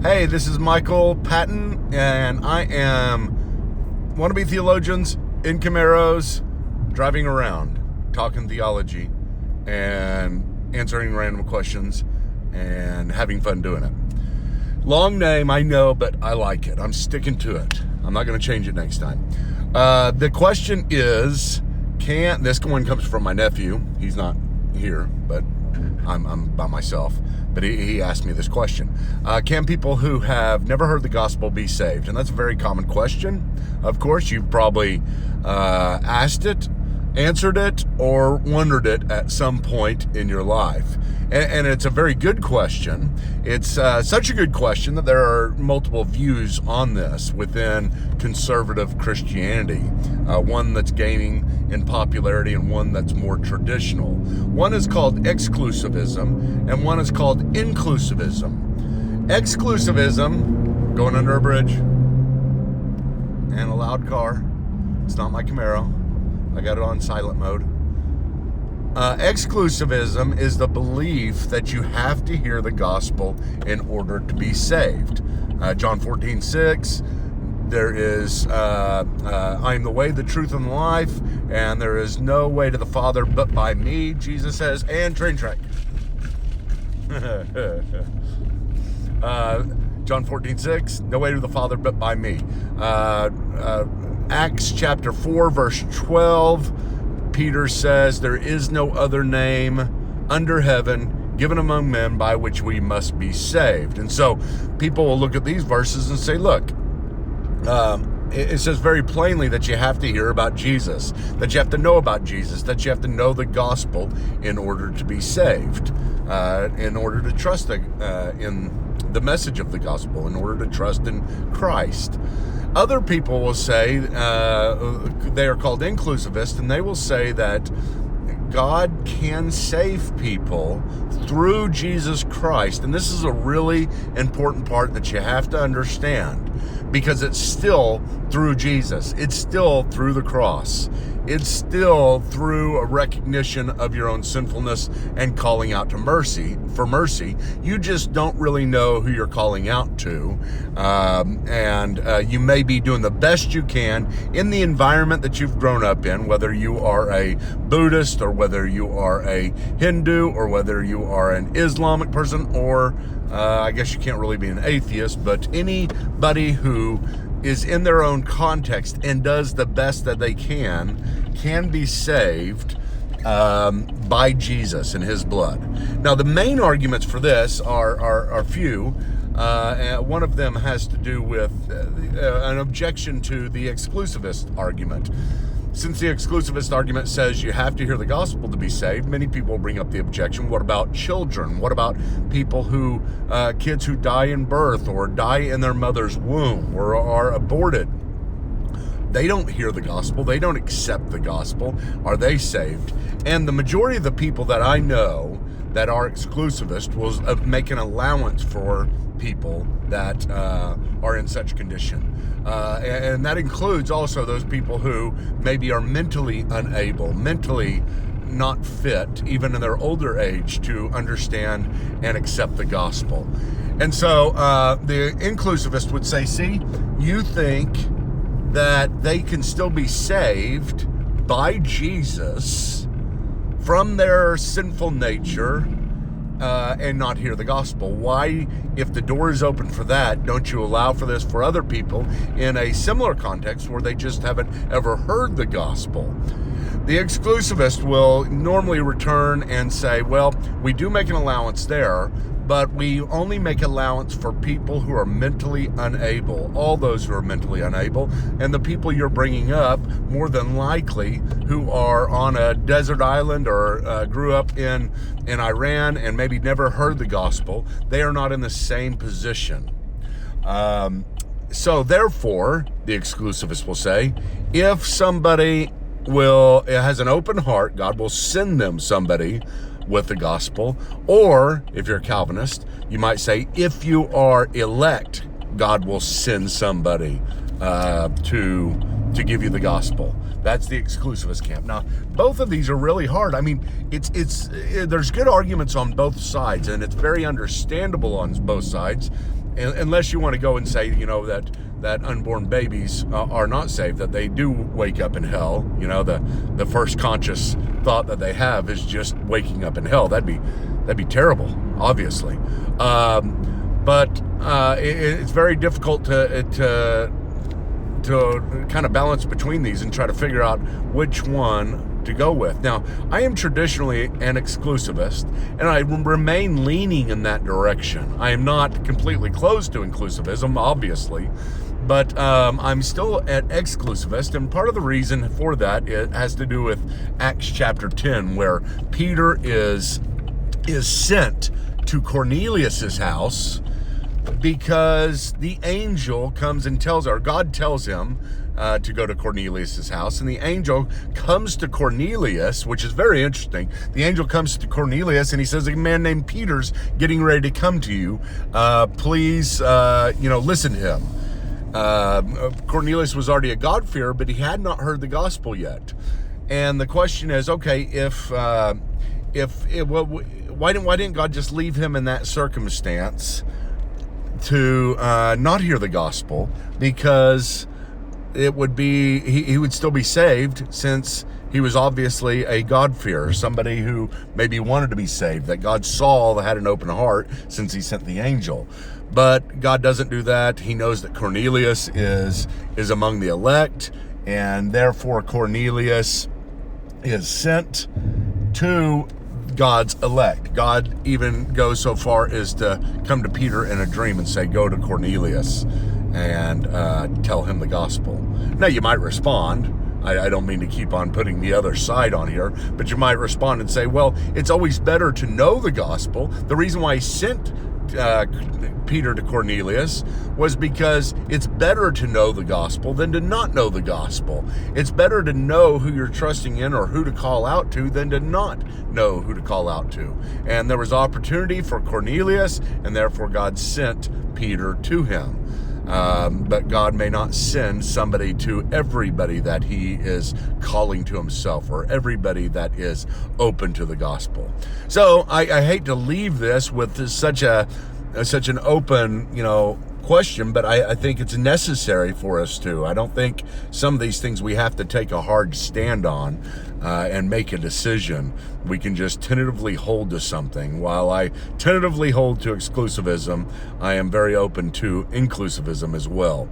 Hey, this is Michael Patton, and I am wannabe theologians in Camaros, driving around, talking theology, and answering random questions, and having fun doing it. Long name, I know, but I like it. I'm sticking to it. I'm not going to change it next time. The question is, this one comes from my nephew. He's not here, but I'm by myself. But he asked me this question. Can people who have never heard the gospel be saved? And that's a very common question. Of course, you've probably asked it, answered it, or wondered it at some point in your life. And it's a very good question. It's such a good question that there are multiple views on this within conservative Christianity. One that's gaining in popularity and one that's more traditional. One is called exclusivism and one is called inclusivism. Exclusivism, going under a bridge and a loud car. It's not my Camaro. I got it on silent mode. Exclusivism is the belief that you have to hear the gospel in order to be saved. John 14:6, there is, I am the way, the truth, and the life, and there is no way to the Father but by me, Jesus says, and train track. John 14:6, no way to the Father but by me. Acts chapter 4, verse 12, Peter says, there is no other name under heaven given among men by which we must be saved. And so people will look at these verses and say, look, it says very plainly that you have to hear about Jesus, that you have to know about Jesus, that you have to know the gospel in order to be saved, in order to trust in the message of the gospel, in order to trust in Christ. Other people will say, they are called inclusivists, and they will say that God can save people through Jesus Christ. And this is a really important part that you have to understand, because it's still through Jesus. It's still through the cross. It's still through a recognition of your own sinfulness and calling out to mercy for mercy. You just don't really know who you're calling out to. And you may be doing the best you can in the environment that you've grown up in, whether you are a Buddhist or whether you are a Hindu or whether you are an Islamic person, or I guess you can't really be an atheist, but anybody who is in their own context and does the best that they can be saved by Jesus and his blood. Now, the main arguments for this are few. One of them has to do with an objection to the exclusivist argument. Since the exclusivist argument says you have to hear the gospel to be saved, many people bring up the objection, what about children? What about people who, kids who die in birth or die in their mother's womb or are aborted? They don't hear the gospel. They don't accept the gospel. Are they saved? And the majority of the people that I know that are exclusivist will make an allowance for people that are in such condition. And that includes also those people who maybe are mentally unable, mentally not fit, even in their older age, to understand and accept the gospel. And so the inclusivist would say, see, you think that they can still be saved by Jesus from their sinful nature and not hear the gospel. Why, if the door is open for that, don't you allow for this for other people in a similar context where they just haven't ever heard the gospel? The exclusivist will normally return and say, well, we do make an allowance there, but we only make allowance for people who are mentally unable, all those who are mentally unable, and the people you're bringing up, more than likely, who are on a desert island or grew up in Iran and maybe never heard the gospel, they are not in the same position. So therefore, the exclusivist will say, if somebody has an open heart, God will send them somebody with the gospel. Or if you're a Calvinist, you might say, if you are elect, God will send somebody to give you the gospel. That's the exclusivist camp. Now, both of these are really hard. I mean, there's good arguments on both sides, and it's very understandable on both sides. unless you want to go and say, that unborn babies are not saved, that they do wake up in hell. The first conscious thought that they have is just waking up in hell. That'd be terrible, obviously. But it's very difficult to kind of balance between these and try to figure out which one to go with. Now, I am traditionally an exclusivist, and I remain leaning in that direction. I am not completely closed to inclusivism, obviously, but I'm still an exclusivist, and part of the reason for that has to do with Acts chapter 10, where Peter is sent to Cornelius's house because the angel comes and God tells him to go to Cornelius's house, and the angel comes to Cornelius, which is very interesting. The angel comes to Cornelius and he says, a man named Peter's getting ready to come to you. Please, listen to him. Cornelius was already a God-fearer, but he had not heard the gospel yet. And the question is, okay, why didn't God just leave him in that circumstance to not hear the gospel? Because it would be he would still be saved, since he was obviously a God-fearer, somebody who maybe wanted to be saved, that God saw, that had an open heart since he sent the angel. But God doesn't do that. He knows that Cornelius is among the elect, and therefore Cornelius is sent to God's elect. God even goes so far as to come to Peter in a dream and say, go to Cornelius and tell him the gospel. Now, you might respond, I don't mean to keep on putting the other side on here, but you might respond and say, well, it's always better to know the gospel. The reason why he sent Peter to Cornelius was because it's better to know the gospel than to not know the gospel. It's better to know who you're trusting in or who to call out to than to not know who to call out to. And there was opportunity for Cornelius, and therefore God sent Peter to him. But God may not send somebody to everybody that he is calling to himself, or everybody that is open to the gospel. So I hate to leave this with such an open, question, but I think it's necessary for us to. I don't think some of these things we have to take a hard stand on and make a decision. We can just tentatively hold to something. While I tentatively hold to exclusivism, I am very open to inclusivism as well.